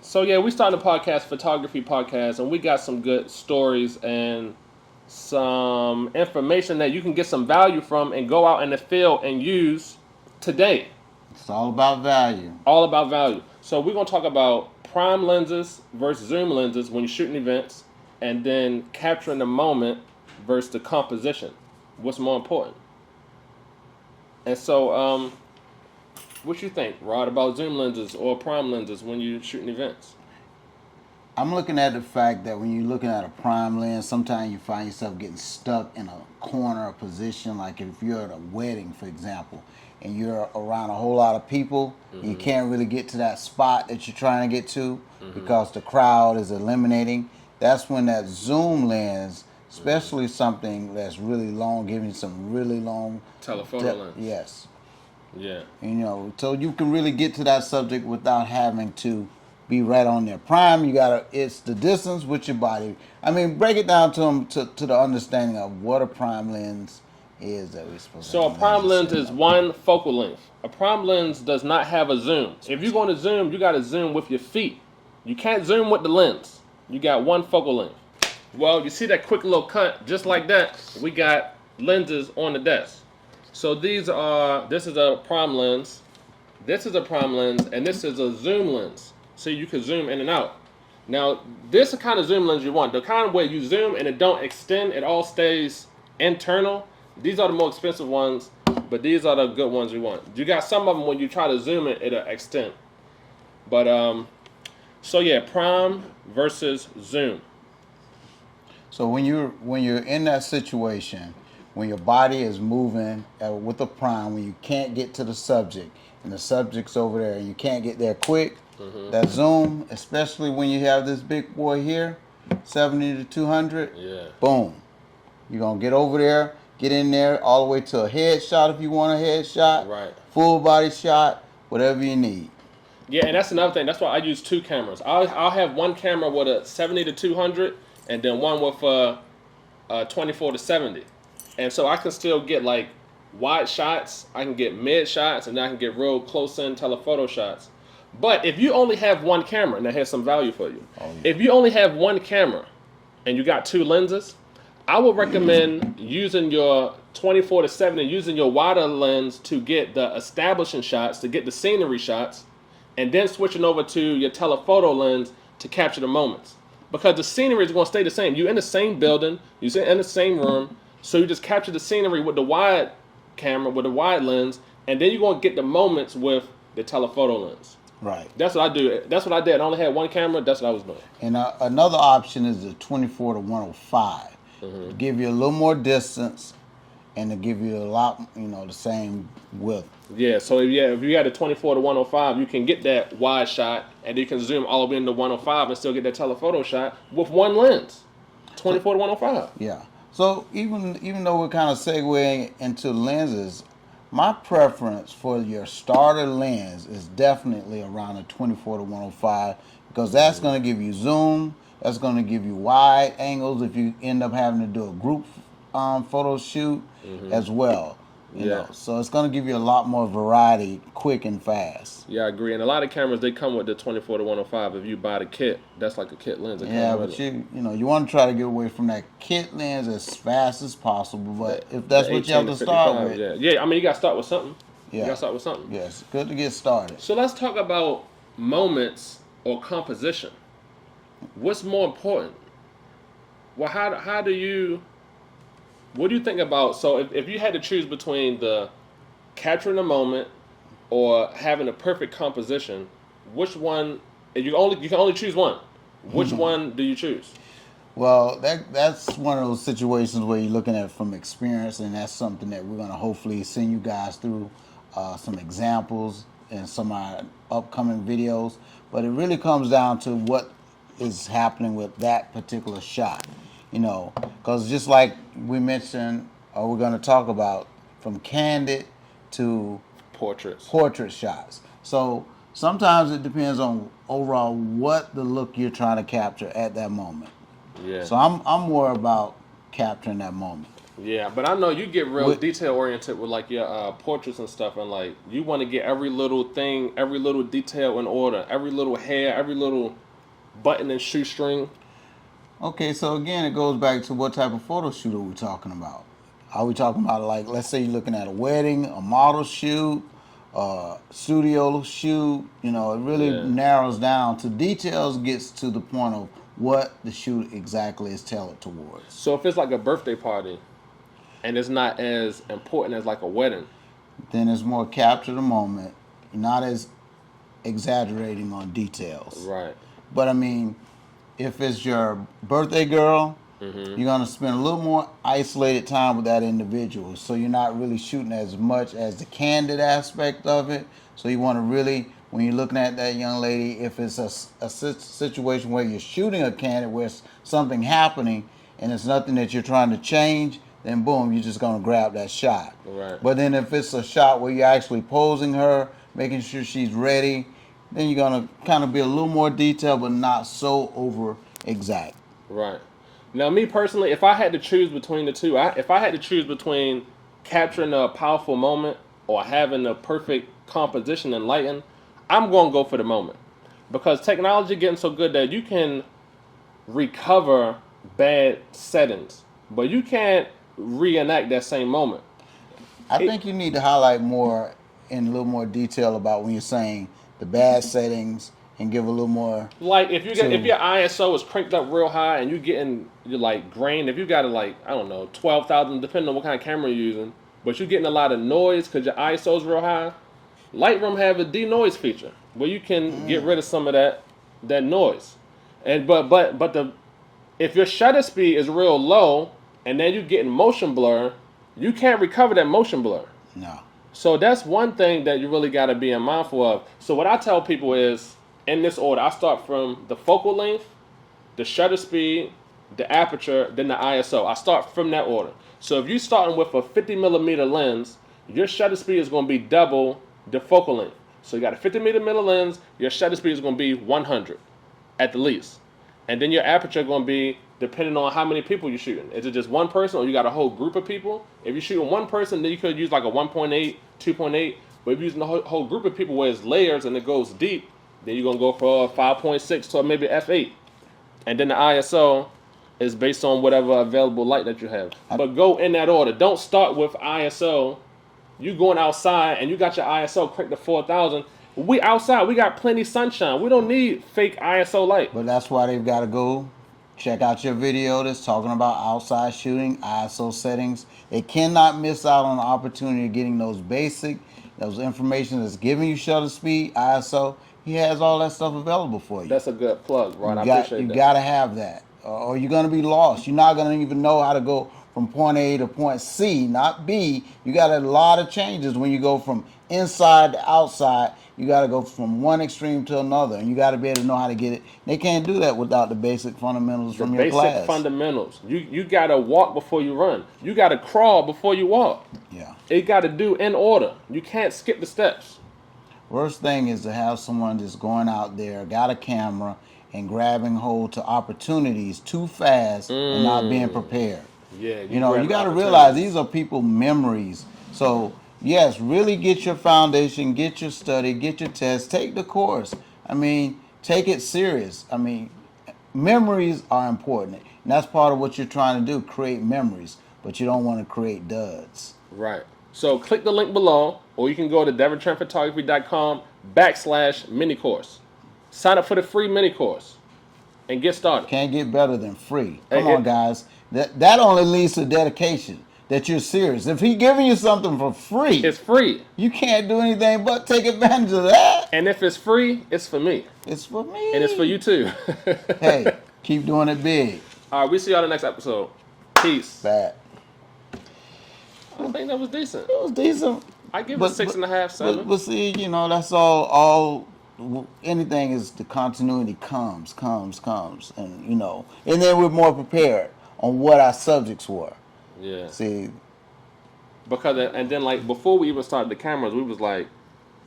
So yeah, we started a podcast, photography podcast, and we got some good stories and some information that you can get some value from and go out in the field and use today. It's all about value. All about value. So we're gonna talk about prime lenses versus zoom lenses when you're shooting events, and then capturing the moment versus the composition. What's more important? And so, what you think, Rod, about zoom lenses or prime lenses when you're shooting events? I'm looking at the fact that when you're looking at a prime lens, sometimes you find yourself getting stuck in a corner or position. Like if you're at a wedding, for example, and you're around a whole lot of people, and you can't really get to that spot that you're trying to get to because the crowd is eliminating. That's when that zoom lens, especially something that's really long, giving you some really long Telephoto lens. Yes. Yeah. So you can really get to that subject without having to be right on there. Prime, it's the distance with your body. I mean, break it down to them to the understanding of what a prime lens is that we're supposed to. So a prime lens is one focal length. A prime lens does not have a zoom. If you're going to zoom, you got to zoom with your feet. You can't zoom with the lens. You got one focal length. Well, you see that quick little cut, just like that, we got lenses on the desk. So this is a prime lens, this is a prime lens, and this is a zoom lens. So you can zoom in and out. Now, this is the kind of zoom lens you want. The kind of way you zoom and it don't extend, it all stays internal. These are the more expensive ones, but these are the good ones you want. You got some of them when you try to zoom it, it'll extend. But, so yeah, prime versus zoom. So when you're in that situation, when your body is moving with a prime, when you can't get to the subject, and the subject's over there, and you can't get there quick, that zoom, especially when you have this big boy here, 70 to 200, boom. You're going to get over there, get in there, all the way to a headshot if you want a headshot, Right. Full body shot, whatever you need. Yeah, and that's another thing. That's why I use two cameras. I'll have one camera with a 70 to 200, and then one with a 24 to 70. And so I can still get like wide shots, I can get mid shots, and I can get real close in telephoto shots. But if you only have one camera, and that has some value for you. Oh, yeah. If you only have one camera and you got two lenses, I would recommend using your 24 to 70, using your wider lens to get the establishing shots, to get the scenery shots, and then switching over to your telephoto lens to capture the moments. Because the scenery is going to stay the same. You're in the same building, you're in the same room, so you just capture the scenery with the wide camera, with the wide lens, and then you're going to get the moments with the telephoto lens. Right. That's what I do. That's what I did. I only had one camera. That's what I was doing. And another option is the 24 to 105. To give you a little more distance and to give you a lot, the same width. Yeah, so if you had a 24 to 105, you can get that wide shot, and you can zoom all the way into 105 and still get that telephoto shot with one lens. 24 to 105. Yeah. So even though we're kind of segueing into lenses, my preference for your starter lens is definitely around a 24 to 105 because that's going to give you zoom, that's going to give you wide angles if you end up having to do a group photo shoot as well. You know, so it's going to give you a lot more variety quick and fast. Yeah, I agree. And a lot of cameras, they come with the 24 to 105. If you buy the kit, that's like a kit lens. Yeah, but you want to try to get away from that kit lens as fast as possible. But if that's what you have to start with. Yeah, I mean, you got to start with something. Yeah. You got to start with something. Yes, good to get started. So let's talk about moments or composition. What's more important? Well, how do you... What do you think about, so if you had to choose between the capturing a moment or having a perfect composition, which one, if you can only choose one, which one do you choose? Well, that's one of those situations where you're looking at it from experience, and that's something that we're going to hopefully send you guys through some examples in some of our upcoming videos. But it really comes down to what is happening with that particular shot. Because just like we mentioned, or we're going to talk about, from candid to portrait shots. So sometimes it depends on overall what the look you're trying to capture at that moment. Yeah. So I'm more about capturing that moment. Yeah, but I know you get real With, detail oriented with like your portraits and stuff, and like you want to get every little thing, every little detail in order, every little hair, every little button and shoestring. okay, so again, it goes back to what type of photo shoot are we talking about? Are we talking about, like, let's say you're looking at a wedding, a model shoot, studio shoot? You know, it really Yeah. narrows down to details, gets to the point of what the shoot exactly is tailored towards. So if it's like a birthday party, and it's not as important as like a wedding. Then it's more capture the moment, not as exaggerating on details. Right. But I mean, if it's your birthday girl, Mm-hmm. you're going to spend a little more isolated time with that individual. So you're not really shooting as much as the candid aspect of it. So you want to really, when you're looking at that young lady, if it's a situation where you're shooting a candid where it's something happening and it's nothing that you're trying to change, then boom, you're just going to grab that shot. Right. But then if it's a shot where you're actually posing her, making sure she's ready, then you're going to kind of be a little more detailed, but not so over exact. Right. Now, me personally, if I had to choose between the two, if I had to choose between capturing a powerful moment or having the perfect composition and lighting, I'm going to go for the moment. Because technology getting so good that you can recover bad settings, but you can't reenact that same moment. I think you need to highlight more in a little more detail about when you're saying the bad settings and give a little more. Like if your ISO is cranked up real high and you're like grain, if you got it like I don't know 12,000, depending on what kind of camera you're using, but you're getting a lot of noise because your ISO is real high. Lightroom have a denoise feature where you can get rid of some of that noise, and but if your shutter speed is real low and then you're getting motion blur, you can't recover that motion blur. No. So that's one thing that you really got to be mindful of. So what I tell people is, in this order, I start from the focal length, the shutter speed, the aperture, then the ISO. I start from that order. So if you're starting with a 50 millimeter lens, your shutter speed is going to be double the focal length. So you got a 50 millimeter lens, your shutter speed is going to be 100 at the least. And then your aperture is going to be depending on how many people you're shooting. Is it just one person or you got a whole group of people? If you're shooting one person, then you could use like a 1.8, 2.8. But if you're using a whole group of people where it's layers and it goes deep, then you're going to go for a 5.6 to maybe f8. And then the ISO is based on whatever available light that you have. But go in that order. Don't start with ISO. You going outside and you got your ISO cranked to 4,000. We outside. We got plenty sunshine. We don't need fake ISO light. But that's why they've got to go check out your video that's talking about outside shooting, ISO settings. They cannot miss out on the opportunity of getting those information that's giving you shutter speed, ISO. He has all that stuff available for you. That's a good plug, Ron. I appreciate that. You got to have that, or you're going to be lost. You're not going to even know how to go from point A to point C, not B. You got a lot of changes when you go from inside to outside. You got to go from one extreme to another, and you got to be able to know how to get it. They can't do that without the basic fundamentals from your class. Basic fundamentals. You got to walk before you run. You got to crawl before you walk. Yeah. It got to do in order. You can't skip the steps. Worst thing is to have someone just going out there, got a camera, and grabbing hold to opportunities too fast and not being prepared. Yeah, you got to realize these are people's memories. So, yes, really get your foundation, get your study, get your test, take the course. I mean, take it serious. I mean, memories are important. And that's part of what you're trying to do, create memories. But you don't want to create duds. Right. So click the link below, or you can go to DevinTrentPhotography.com/mini course. Sign up for the free mini course and get started. Can't get better than free. Come on, guys. That only leads to dedication, that you're serious. If he's giving you something for free, it's free. You can't do anything but take advantage of that. And if it's free, it's for me. It's for me. And it's for you too. Hey, keep doing it big. All right, we see y'all in the next episode. Peace. Bad. I think that was decent. It was decent. I give it 6.5, 7. But see, that's all. Anything is the continuity comes, and and then we're more prepared on what our subjects were. Yeah. See. Because and then like before we even started the cameras, we was like,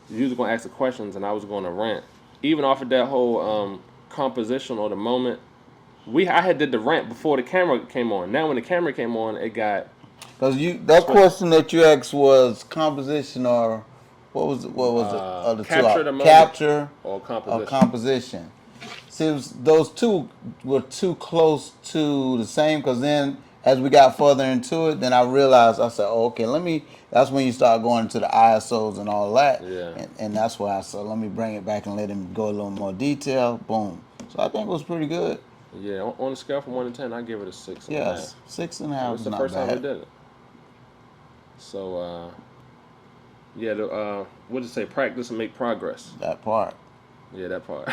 you was gonna ask the questions and I was gonna rant. Even off of that whole composition or the moment, I had did the rant before the camera came on. Now when the camera came on, it got Because that question that you asked was composition or what was it? What was it? The Capture two the moment capture or or composition. composition. See, those two were too close to the same. Because then, as we got further into it, then I realized I said, oh, "Okay, let me." That's when you start going into the ISOs and all that. Yeah. And that's why I said, "Let me bring it back and let him go a little more detail." Boom. So I think it was pretty good. Yeah, on a scale from 1 to 10, I give it a 6. Yes, 6.5 It's is the not first time bad. we did it. So, yeah, what did it say? Practice and make progress. That part. Yeah, that part.